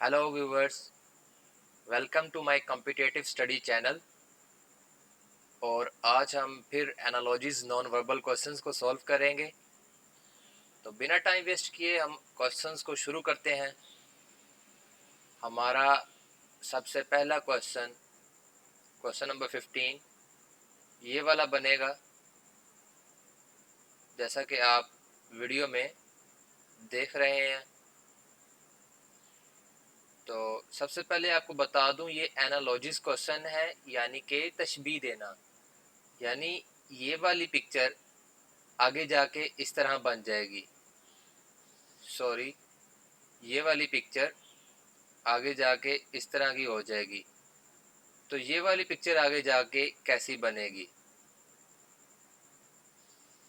Hello viewers, welcome to my competitive study channel. और आज हम फिर एनालॉजीज नॉन वर्बल क्वेश्चंस को सॉल्व करेंगे। तो बिना टाइम वेस्ट किए हम क्वेश्चंस को शुरू करते हैं। हमारा सबसे पहला क्वेश्चन, क्वेश्चन नंबर 15, ये वाला बनेगा जैसा कि आप वीडियो में देख रहे हैं। तो सबसे पहले आपको बता दूं, ये एनालॉजीज क्वेश्चन है, यानी कि तशबीह देना। यानी ये वाली पिक्चर आगे जाके इस तरह बन जाएगी। सॉरी, ये वाली पिक्चर आगे जाके इस तरह की हो जाएगी। तो ये वाली पिक्चर आगे जाके कैसी बनेगी?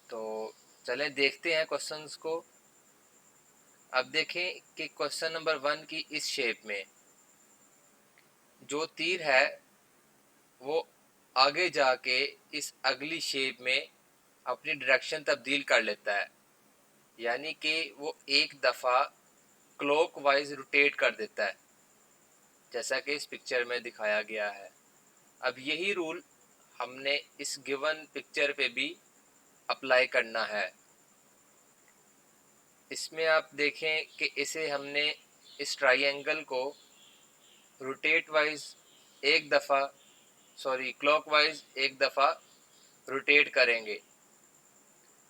तो चलें देखते हैं क्वेश्चंस को। अब देखें कि क्वेश्चन नंबर 1 की इस शेप में जो तीर है वो आगे जाके इस अगली शेप में अपनी डायरेक्शन तब्दील कर लेता है, यानी कि वो एक दफ़ा क्लॉकवाइज रोटेट कर देता है, जैसा कि इस पिक्चर में दिखाया गया है। अब यही रूल हमने इस गिवन पिक्चर पे भी अप्लाई करना है। इसमें आप देखें कि इसे हमने इस ट्राइंगल को रोटेट वाइज एक दफ़ा क्लॉकवाइज एक दफ़ा रोटेट करेंगे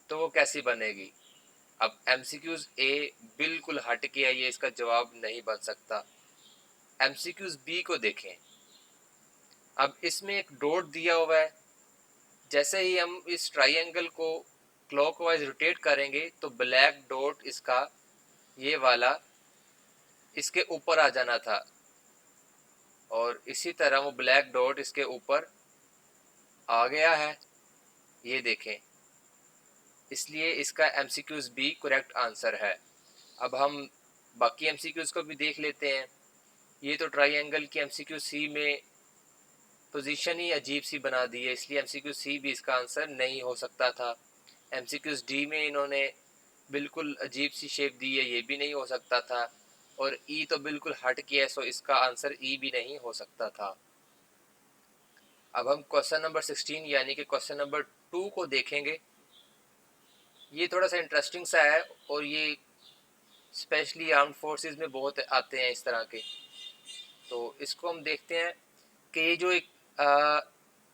तो वो कैसी बनेगी। अब एमसीक्यूज ए बिल्कुल हट के है, ये इसका जवाब नहीं बन सकता। एमसीक्यूज बी को देखें। अब इसमें एक डॉट दिया हुआ है, जैसे ही हम इस ट्राइंगल को क्लॉकवाइज रोटेट करेंगे तो ब्लैक डॉट इसका ये वाला इसके ऊपर आ जाना था, और इसी तरह वो ब्लैक डॉट इसके ऊपर आ गया है, ये देखें। इसलिए इसका एमसीक्यूज बी करेक्ट आंसर है। अब हम बाकी एमसीक्यूज को भी देख लेते हैं। ये तो ट्राइंगल की एमसीक्यू सी में पोजीशन ही अजीब सी बना दी है, इसलिए एमसीक्यू सी भी इसका आंसर नहीं हो सकता था। एमसीक्यूज डी में इन्होंने बिल्कुल अजीब सी शेप दी है, ये भी नहीं हो सकता था। और ई तो बिल्कुल हट के है, सो इसका आंसर ई भी नहीं हो सकता था। अब हम क्वेश्चन नंबर 16 यानी कि क्वेश्चन नंबर 2 को देखेंगे। ये थोड़ा सा इंटरेस्टिंग सा है, और ये स्पेशली आर्म्ड फोर्सेस में बहुत आते हैं इस तरह के। तो इसको हम देखते हैं कि ये जो एक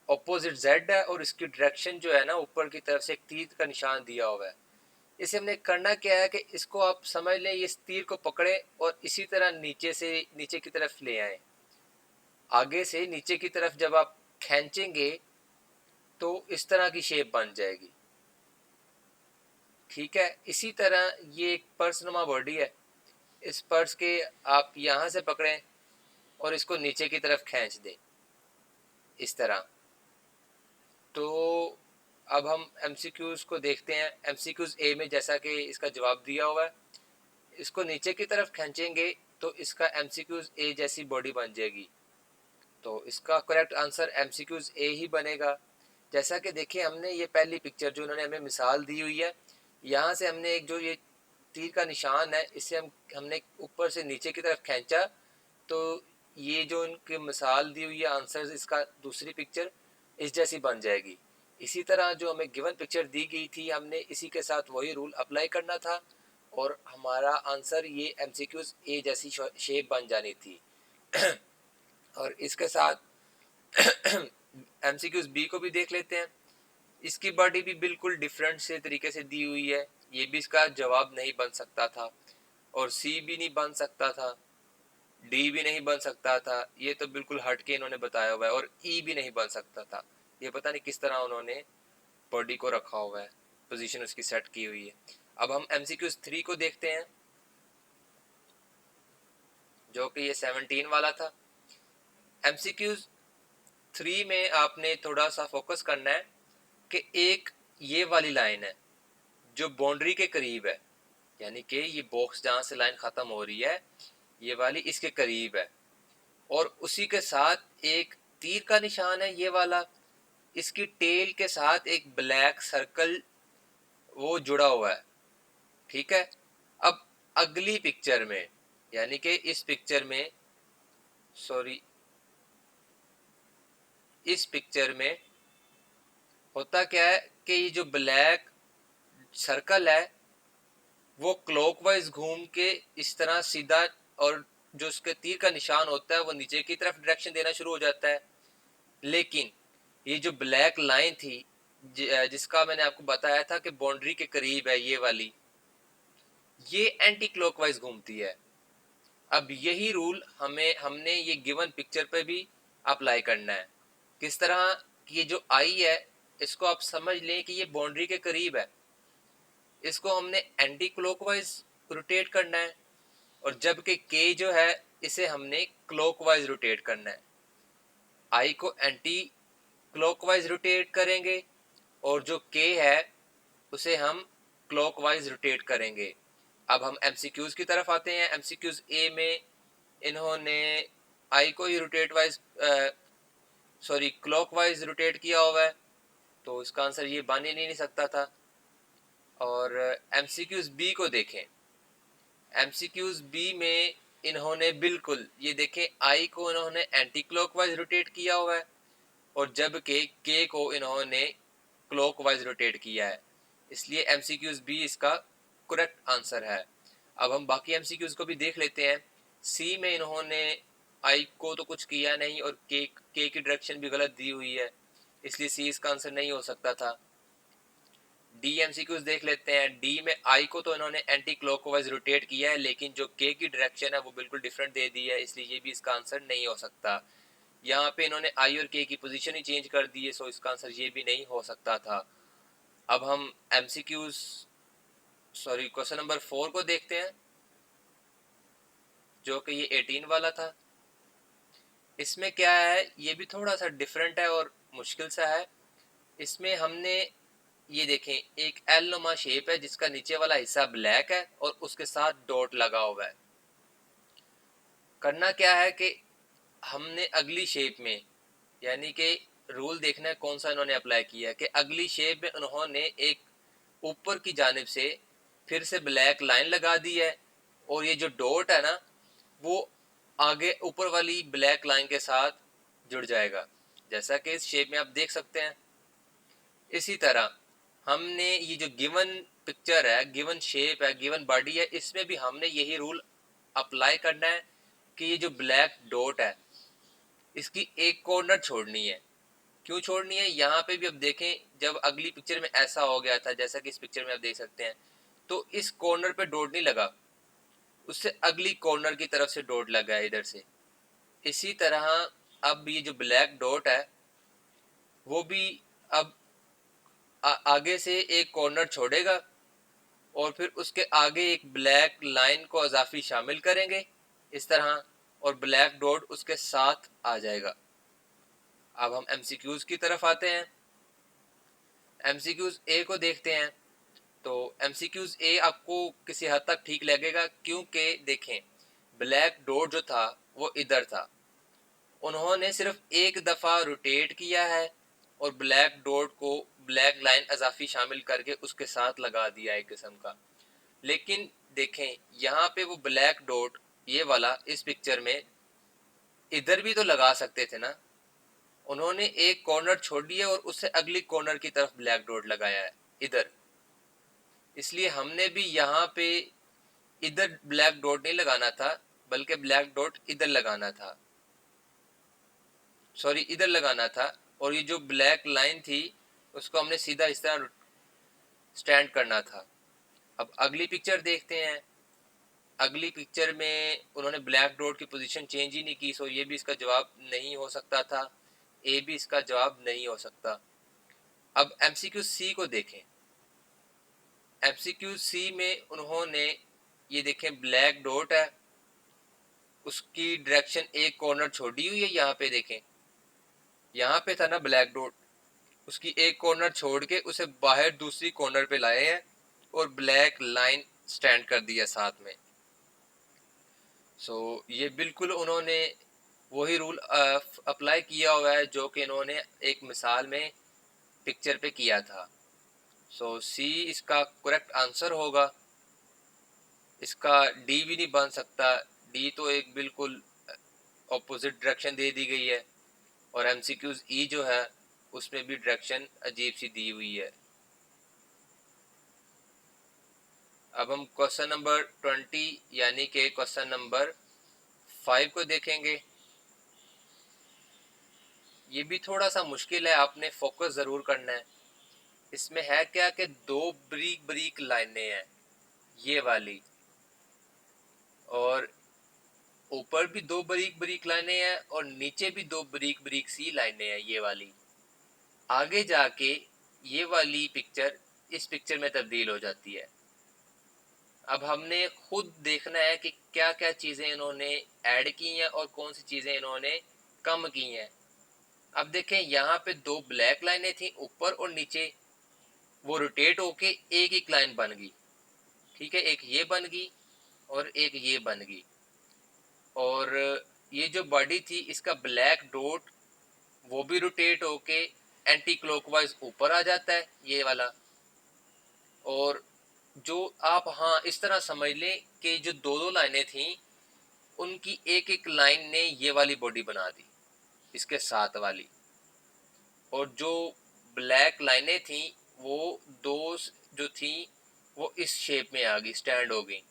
ऑपोजिट जेड है और इसकी डायरेक्शन जो है ना, ऊपर की तरफ से एक तीर का निशान दिया हुआ है। इसे हमने करना क्या है कि इसको आप समझ लें, इस तीर को पकड़े और इसी तरह नीचे से नीचे की तरफ ले आए। आगे से नीचे की तरफ जब आप खींचेंगे तो इस तरह की शेप बन जाएगी। ठीक है, इसी तरह ये एक पर्सनुमा बॉडी है। इस पर्स के आप यहाँ से पकड़ें और इसको नीचे की तरफ खींच दें इस तरह। तो अब हम एमसीक्यूज को देखते हैं। एमसीक्यूज ए में जैसा कि इसका जवाब दिया हुआ है, इसको नीचे की तरफ खींचेंगे तो इसका एमसीक्यूज ए जैसी बॉडी बन जाएगी। तो इसका करेक्ट आंसर एमसीक्यूज ए ही बनेगा। जैसा कि देखिए, हमने ये पहली पिक्चर जो उन्होंने हमें मिसाल दी हुई है, यहाँ से हमने एक जो ये तीर का निशान है, इससे हमने ऊपर से नीचे की तरफ खींचा, तो ये जो इनकी मिसाल दी हुई है आंसर, इसका दूसरी पिक्चर इस जैसी बन जाएगी। इसी तरह जो हमें गिवन पिक्चर दी गई थी, हमने इसी के साथ वही रूल अप्लाई करना था और हमारा आंसर ये एमसीक्यूज ए जैसी शेप बन जानी थी। और इसके साथ एमसीक्यूज बी को भी देख लेते हैं। इसकी बॉडी भी बिल्कुल डिफरेंट से तरीके से दी हुई है, ये भी इसका जवाब नहीं बन सकता था। और सी भी नहीं बन सकता था, डी भी नहीं बन सकता था, ये तो बिल्कुल हट के इन्होंने बताया हुआ है। और ई भी नहीं बन सकता था, ये पता नहीं किस तरह उन्होंने बॉडी को रखा हुआ है, पोजीशन उसकी सेट की हुई है। अब हम एमसीक्यूज 3 को देखते हैं, जो कि ये 17 वाला था। एमसीक्यूज 3 में आपने थोड़ा सा फोकस करना है कि एक ये वाली लाइन है जो बाउंड्री के करीब है, यानी कि ये बॉक्स जहां से लाइन खत्म हो रही है, ये वाली इसके करीब है, और उसी के साथ एक तीर का निशान है ये वाला, इसकी टेल के साथ एक ब्लैक सर्कल वो जुड़ा हुआ है। ठीक है, अब अगली पिक्चर में यानी कि इस पिक्चर में इस पिक्चर में होता क्या है कि ये जो ब्लैक सर्कल है वो क्लॉकवाइज घूम के इस तरह सीधा, और जो उसके तीर का निशान होता है वो नीचे की तरफ डायरेक्शन देना शुरू हो जाता है। लेकिन ये जो ब्लैक लाइन थी जिसका मैंने आपको बताया था कि बाउंड्री के करीब है, ये वाली, ये एंटी क्लॉकवाइज घूमती है। अब यही रूल हमने ये गिवन पिक्चर पे भी अप्लाई करना है। किस तरह कि ये जो आई है इसको आप समझ लें कि ये बाउंड्री के करीब है, इसको हमने एंटी क्लॉकवाइज रोटेट करना है, और जबकि के जो है इसे हमने क्लॉकवाइज रोटेट करना है। आई को एंटी क्लॉकवाइज रोटेट करेंगे और जो के है उसे हम क्लॉकवाइज रोटेट करेंगे। अब हम एमसीक्यूज की तरफ आते हैं। एमसीक्यूज ए में इन्होंने आई को ही क्लॉकवाइज रोटेट किया हुआ है, तो इसका आंसर ये बन ही नहीं सकता था। और एमसीक्यूज बी को देखें। एमसीक्यूज बी में इन्होंने बिल्कुल ये देखें, आई को इन्होंने एंटी क्लॉकवाइज रोटेट किया हुआ है और जबकि के को इन्होंने क्लॉकवाइज रोटेट किया है, इसलिए एमसीक्यूज बी इसका करेक्ट आंसर है। अब हम बाकी एमसीक्यूज को भी देख लेते हैं। सी में इन्होंने आई को तो कुछ किया नहीं और के की डायरेक्शन भी गलत दी हुई है, इसलिए सी इसका आंसर नहीं हो सकता था। डी एमसीक्यूज देख लेते हैं। डी में आई को तो इन्होंने एंटी क्लॉकवाइज रोटेट किया है, लेकिन जो के की डायरेक्शन है वो बिल्कुल डिफरेंट दे दी है, इसलिए ये भी इसका आंसर नहीं हो सकता। यहाँ पे इन्होंने आई और के की पोजीशन ही चेंज कर दी है, सो इसका आंसर ये भी नहीं हो सकता था। अब हम एमसीक्यूज क्वेश्चन नंबर 4 को देखते हैं, जो कि ये 18 वाला था। इसमें क्या है, ये भी थोड़ा सा डिफरेंट है और मुश्किल सा है। इसमें हमने ये देखें, एक एल नुमा शेप है जिसका नीचे वाला हिस्सा ब्लैक है और उसके साथ डॉट लगा हुआ है। करना क्या है कि हमने अगली शेप में, यानी कि रूल देखना है कौन सा इन्होंने अप्लाई किया है, कि अगली शेप में उन्होंने एक ऊपर की जानिब से फिर से ब्लैक लाइन लगा दी है और ये जो डॉट है ना वो आगे ऊपर वाली ब्लैक लाइन के साथ जुड़ जाएगा, जैसा कि इस शेप में आप देख सकते हैं। इसी तरह हमने ये जो गिवन पिक्चर है, गिवन शेप है, गिवन बॉडी है, इसमें भी हमने यही रूल अप्लाई करना है कि ये जो ब्लैक डॉट है इसकी एक कॉर्नर छोड़नी है। क्यों छोड़नी है, यहाँ पे भी अब देखें, जब अगली पिक्चर में ऐसा हो गया था जैसा कि इस पिक्चर में आप देख सकते हैं, तो इस कॉर्नर पे डॉट नहीं लगा, उससे अगली कॉर्नर की तरफ से डॉट लगा है इधर से। इसी तरह अब ये जो ब्लैक डॉट है वो भी अब आगे से एक कॉर्नर छोड़ेगा और फिर उसके आगे एक ब्लैक लाइन को इजाफी शामिल करेंगे इस तरह, और ब्लैक डॉट उसके साथ आ जाएगा। अब हम एमसीक्यूज की तरफ आते हैं। एमसीक्यूज ए को देखते हैं। तो एमसीक्यूज ए आपको किसी हद तक ठीक लगेगा, क्योंकि देखें ब्लैक डॉट जो था वो इधर था, उन्होंने सिर्फ एक दफ़ा रोटेट किया है और ब्लैक डॉट को ब्लैक लाइन इजाफी शामिल करके उसके साथ लगा दिया एक किस्म का। लेकिन देखें यहाँ पे वो ब्लैक डॉट ये वाला इस पिक्चर में इधर भी तो लगा सकते थे ना, उन्होंने एक कॉर्नर छोड़ दिया और उससे अगली कॉर्नर की तरफ ब्लैक डॉट लगाया है इधर, इसलिए हमने भी यहाँ पे इधर ब्लैक डॉट नहीं लगाना था बल्कि ब्लैक डॉट इधर लगाना था, इधर लगाना था, और ये जो ब्लैक लाइन थी उसको हमने सीधा इस तरह स्टैंड करना था। अब अगली पिक्चर देखते हैं। अगली पिक्चर में उन्होंने ब्लैक डॉट की पोजीशन चेंज ही नहीं की, सो ये भी इसका जवाब नहीं हो सकता था, ए भी इसका जवाब नहीं हो सकता। अब एमसीक्यू सी को देखें। एमसीक्यू सी में उन्होंने ये देखें ब्लैक डॉट है, उसकी डायरेक्शन एक कॉर्नर छोड़ी हुई है, यहाँ पे देखें, यहाँ पे था ना ब्लैक डॉट, उसकी एक कॉर्नर छोड़ के उसे बाहर दूसरी कॉर्नर पे लाए हैं और ब्लैक लाइन स्टैंड कर दिया साथ में। ये बिल्कुल उन्होंने वही रूल अप्लाई किया हुआ है जो कि इन्होंने एक मिसाल में पिक्चर पे किया था। सी इसका करेक्ट आंसर होगा, इसका डी भी नहीं बन सकता। डी तो एक बिल्कुल ऑपोजिट डायरेक्शन दे दी गई है, और एमसीक्यूज ई जो है उसमें भी डायरेक्शन अजीब सी दी हुई है। अब हम क्वेश्चन नंबर 20 यानी कि क्वेश्चन नंबर 5 को देखेंगे। ये भी थोड़ा सा मुश्किल है, आपने फोकस ज़रूर करना है। इसमें है क्या कि दो ब्रीक ब्रीक लाइनें हैं, ये वाली, और ऊपर भी दो ब्रीक ब्रीक लाइनें हैं और नीचे भी दो ब्रीक ब्रीक सी लाइनें हैं, ये वाली। आगे जाके ये वाली पिक्चर इस पिक्चर में तब्दील हो जाती है। अब हमने खुद देखना है कि क्या क्या चीज़ें इन्होंने ऐड की हैं और कौन सी चीज़ें इन्होंने कम की हैं। अब देखें, यहाँ पे दो ब्लैक लाइनें थी ऊपर और नीचे, वो रोटेट होके एक एक लाइन बन गई। ठीक है, एक ये बन गई और एक ये बन गई। और ये जो बॉडी थी इसका ब्लैक डॉट वो भी रोटेट होके एंटी क्लॉकवाइज ऊपर आ जाता है, ये वाला। और जो आप हाँ इस तरह समझ लें कि जो दो दो लाइनें थी उनकी एक एक लाइन ने ये वाली बॉडी बना दी, इसके साथ वाली। और जो ब्लैक लाइनें थी वो दो जो थी वो इस शेप में आ गई, स्टैंड हो गई।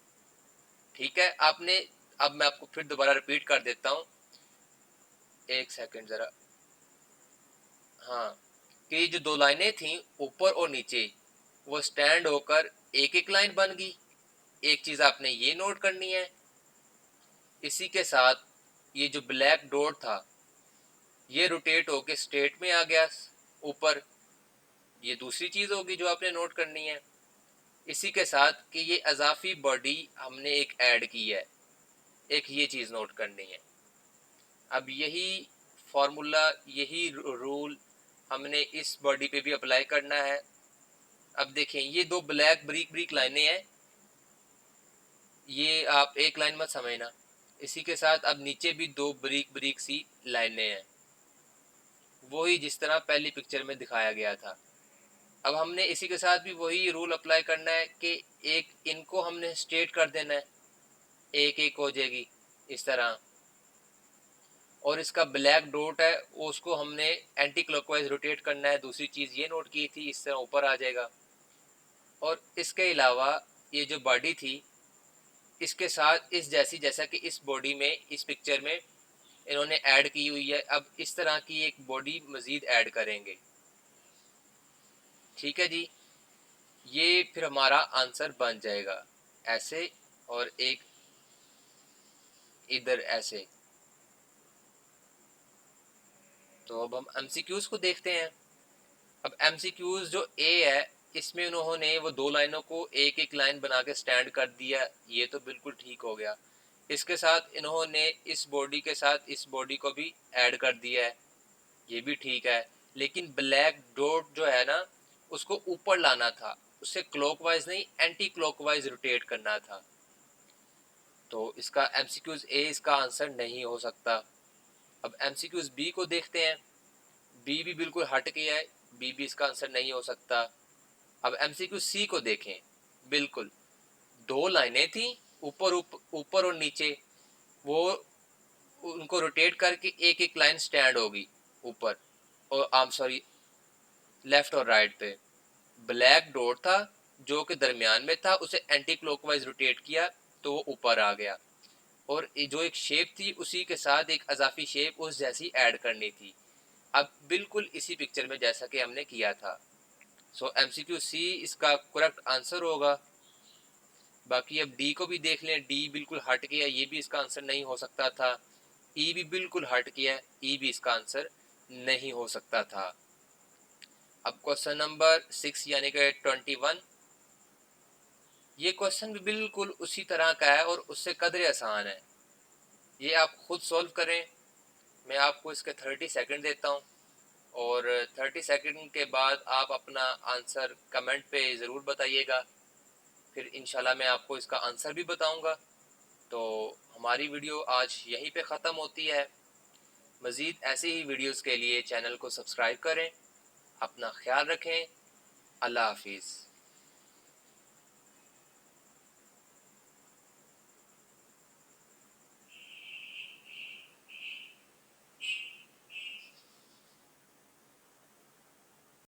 ठीक है, आपने, अब मैं आपको फिर दोबारा रिपीट कर देता हूँ, एक सेकंड ज़रा। हाँ, कि जो दो लाइनें थी ऊपर और नीचे वो स्टैंड होकर एक एक लाइन बन गई। एक चीज़ आपने ये नोट करनी है, इसी के साथ ये जो ब्लैक डॉट था ये रोटेट होके स्ट्रेट में आ गया ऊपर, ये दूसरी चीज़ होगी जो आपने नोट करनी है। इसी के साथ कि ये अजाफी बॉडी हमने एक ऐड की है, एक ये चीज़ नोट करनी है। अब यही फॉर्मूला, यही रूल हमने इस बॉडी पे भी अप्लाई करना है। अब देखें, ये दो ब्लैक ब्रीक ब्रीक लाइनें हैं, ये आप एक लाइन मत समझना। इसी के साथ अब नीचे भी दो ब्रीक ब्रीक सी लाइनें हैं, वही जिस तरह पहली पिक्चर में दिखाया गया था। अब हमने इसी के साथ भी वही रूल अप्लाई करना है कि एक इनको हमने स्ट्रेट कर देना है, एक एक हो जाएगी इस तरह। और इसका ब्लैक डॉट है वो उसको हमने एंटी क्लॉकवाइज रोटेट करना है, दूसरी चीज़ ये नोट की थी, इस तरह ऊपर आ जाएगा। और इसके अलावा ये जो बॉडी थी इसके साथ इस जैसी, जैसा कि इस बॉडी में इस पिक्चर में इन्होंने ऐड की हुई है, अब इस तरह की एक बॉडी मज़ीद ऐड करेंगे। ठीक है जी, ये फिर हमारा आंसर बन जाएगा ऐसे, और एक इधर ऐसे। तो अब हम एमसीक्यूज को देखते हैं। अब एमसीक्यूज जो ए है इसमें उन्होंने वो दो लाइनों को एक एक लाइन बना के स्टैंड कर दिया, ये तो बिल्कुल ठीक हो गया। इसके साथ इन्होंने इस बॉडी के साथ इस बॉडी को भी ऐड कर दिया है, ये भी ठीक है। लेकिन ब्लैक डॉट जो है ना उसको ऊपर लाना था, उससे क्लॉकवाइज नहीं एंटी क्लॉकवाइज रोटेट करना था। तो इसका एमसीक्यूज ए इसका आंसर नहीं हो सकता। अब एमसीक्यूज बी को देखते हैं। बी भी बिल्कुल हट गया है, बी भी इसका आंसर नहीं हो सकता। अब एमसीक्यू सी को देखें। बिल्कुल दो लाइनें थी ऊपर ऊपर और नीचे, वो उनको रोटेट करके एक एक लाइन स्टैंड होगी ऊपर, और आम सॉरी लेफ्ट और राइट पे। ब्लैक डॉट था जो कि दरमियान में था, उसे एंटी क्लॉकवाइज रोटेट किया तो वो ऊपर आ गया। और जो एक शेप थी उसी के साथ एक अजाफी शेप उस जैसी ऐड करनी थी। अब बिल्कुल इसी पिक्चर में जैसा कि हमने किया था। सो एमसीक्यू सी इसका करेक्ट आंसर होगा। बाकी अब डी को भी देख लें, डी बिल्कुल हट गया, ये भी इसका आंसर नहीं हो सकता था। ई भी बिल्कुल हट गया, ई भी इसका आंसर नहीं हो सकता था। अब क्वेश्चन नंबर 6 यानी कि 21, ये क्वेश्चन भी बिल्कुल उसी तरह का है और उससे कदरे आसान है। ये आप खुद सॉल्व करें। मैं आपको इसके 30 सेकंड देता हूँ, और 30 सेकंड के बाद आप अपना आंसर कमेंट पे ज़रूर बताइएगा, फिर इंशाल्लाह मैं आपको इसका आंसर भी बताऊंगा। तो हमारी वीडियो आज यहीं पे ख़त्म होती है। मज़ीद ऐसी ही वीडियोस के लिए चैनल को सब्सक्राइब करें। अपना ख्याल रखें। अल्लाह हाफिज़।